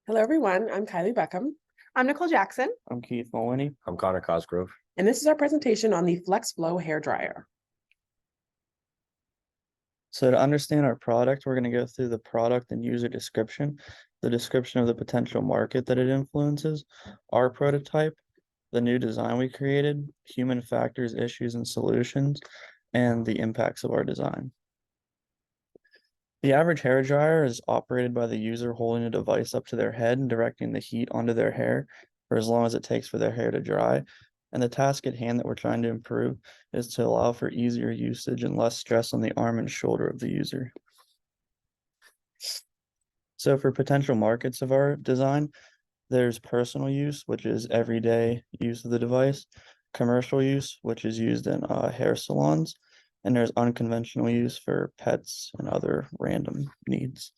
Hello, everyone. I'm Kylie Beckham, I'm Nicole Jackson. I'm Keith Mulvaney. I'm Connor Cosgrove. and this is our presentation on the FlexFlow hairdryer. So to understand our product, we're going to go through the product and user description, the description of the potential market that it influences, our prototype, the new design we created, human factors, issues, and solutions, and the impacts of our design. The average hairdryer is operated by the user holding a device up to their head and directing the heat onto their hair for as long as it takes for their hair to dry. And the task at hand that we're trying to improve is to allow for easier usage and less stress on the arm and shoulder of the user. So for potential markets of our design, there's personal use, which is everyday use of the device, commercial use, which is used in hair salons, and there's unconventional use for pets and other random needs.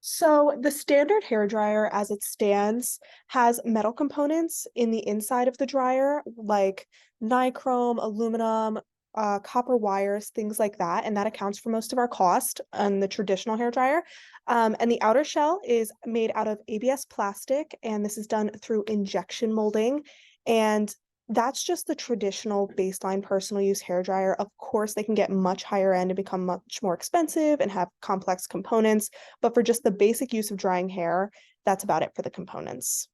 So the standard hair dryer as it stands has metal components in the inside of the dryer, like nichrome, aluminum, copper wires, things like that. And that accounts for most of our cost on the traditional hair dryer. And the outer shell is made out of ABS plastic, and this is done through injection molding. And that's just the traditional baseline personal use hair dryer. Of course, they can get much higher end and become much more expensive and have complex components. But for just the basic use of drying hair, that's about it for the components.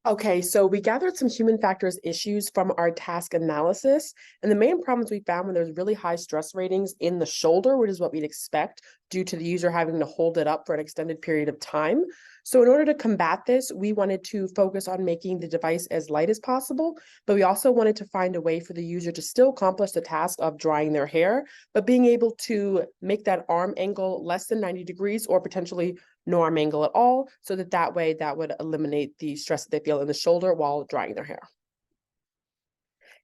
Okay, so we gathered some human factors issues from our task analysis, and the main problems we found were there's really high stress ratings in the shoulder, which is what we'd expect due to the user having to hold it up for an extended period of time. So in order to combat this, we wanted to focus on making the device as light as possible, but we also wanted to find a way for the user to still accomplish the task of drying their hair, but being able to make that arm angle less than 90 degrees or potentially no arm angle at all, so that way that would eliminate the stress that they feel in the shoulder while drying their hair.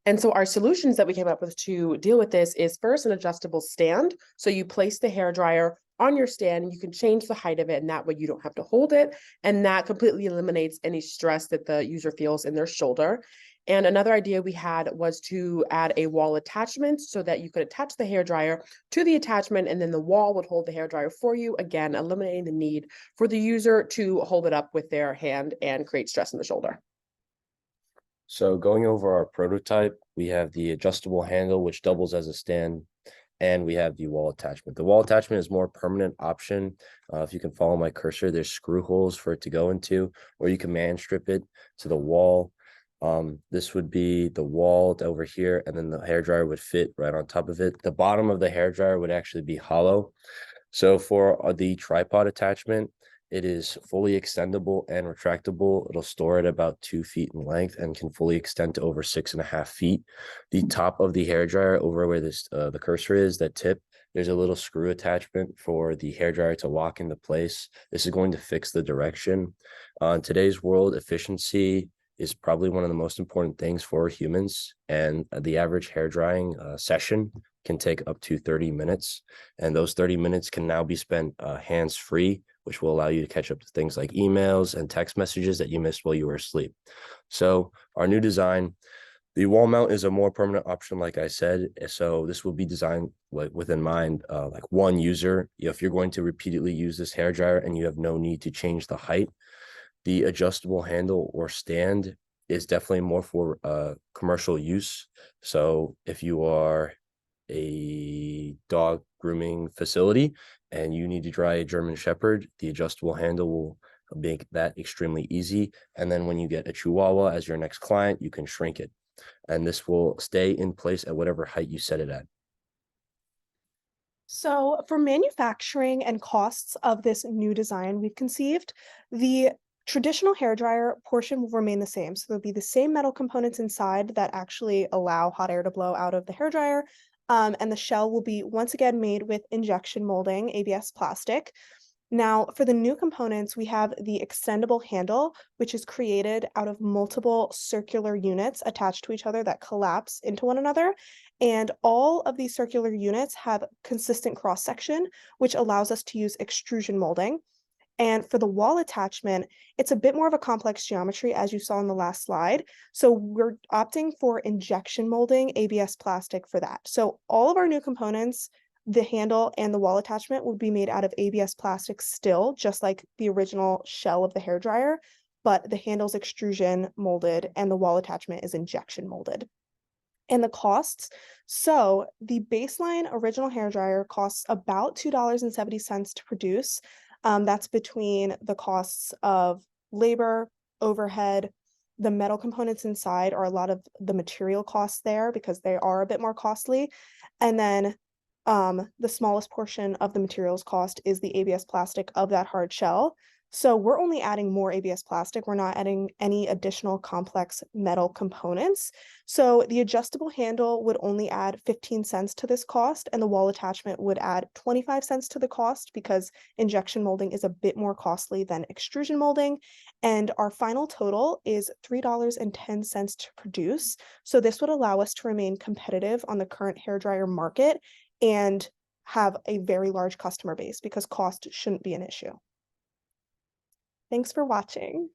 And so our solutions that we came up with to deal with this is first an adjustable stand. So you place the hair dryer on your stand and you can change the height of it, and that way you don't have to hold it. And that completely eliminates any stress that the user feels in their shoulder. And another idea we had was to add a wall attachment so that you could attach the hair dryer to the attachment, and then the wall would hold the hair dryer for you, again, eliminating the need for the user to hold it up with their hand and create stress in the shoulder. So going over our prototype, we have the adjustable handle, which doubles as a stand, and we have the wall attachment. The wall attachment is more permanent option. If you can follow my cursor, there's screw holes for it to go into, or you can man strip it to the wall. This would be the wall over here, and then the hairdryer would fit right on top of it. The bottom of the hairdryer would actually be hollow. So for the tripod attachment, it is fully extendable and retractable. It'll store at about 2 feet in length and can fully extend to over 6.5 feet. The top of the hairdryer, over where this the cursor is, that tip, there's a little screw attachment for the hairdryer to lock into place. This is going to fix the direction. In today's world, efficiency is probably one of the most important things for humans, and the average hair drying session can take up to 30 minutes, and those 30 minutes can now be spent hands-free, which will allow you to catch up to things like emails and text messages that you missed while you were asleep. So our new design, the wall mount is a more permanent option, like I said. So this will be designed within mind, like one user. If you're going to repeatedly use this hairdryer and you have no need to change the height, the adjustable handle or stand is definitely more for commercial use. So if you are a dog grooming facility and you need to dry a German Shepherd, the adjustable handle will make that extremely easy. And then when you get a Chihuahua as your next client, you can shrink it. And this will stay in place at whatever height you set it at. So for manufacturing and costs of this new design we've conceived, the traditional hairdryer portion will remain the same. So there'll be the same metal components inside that actually allow hot air to blow out of the hairdryer. And the shell will be once again made with injection molding, ABS plastic. Now, for the new components, we have the extendable handle, which is created out of multiple circular units attached to each other that collapse into one another. And all of these circular units have consistent cross-section, which allows us to use extrusion molding. And for the wall attachment, it's a bit more of a complex geometry, as you saw in the last slide. So we're opting for injection molding ABS plastic for that. So all of our new components The handle and the wall attachment would be made out of ABS plastic still, just like the original shell of the hairdryer, but the handle's extrusion molded and the wall attachment is injection molded. And the costs, so the baseline original hairdryer costs about $2.70 to produce. That's between the costs of labor, overhead, the metal components inside are a lot of the material costs there because they are a bit more costly. And then the smallest portion of the materials cost is the ABS plastic of that hard shell. So we're only adding more ABS plastic. We're not adding any additional complex metal components. So the adjustable handle would only add 15 cents to this cost, and the wall attachment would add 25 cents to the cost because injection molding is a bit more costly than extrusion molding. And our final total is $3.10 to produce. So this would allow us to remain competitive on the current hairdryer market and have a very large customer base because cost shouldn't be an issue. Thanks for watching.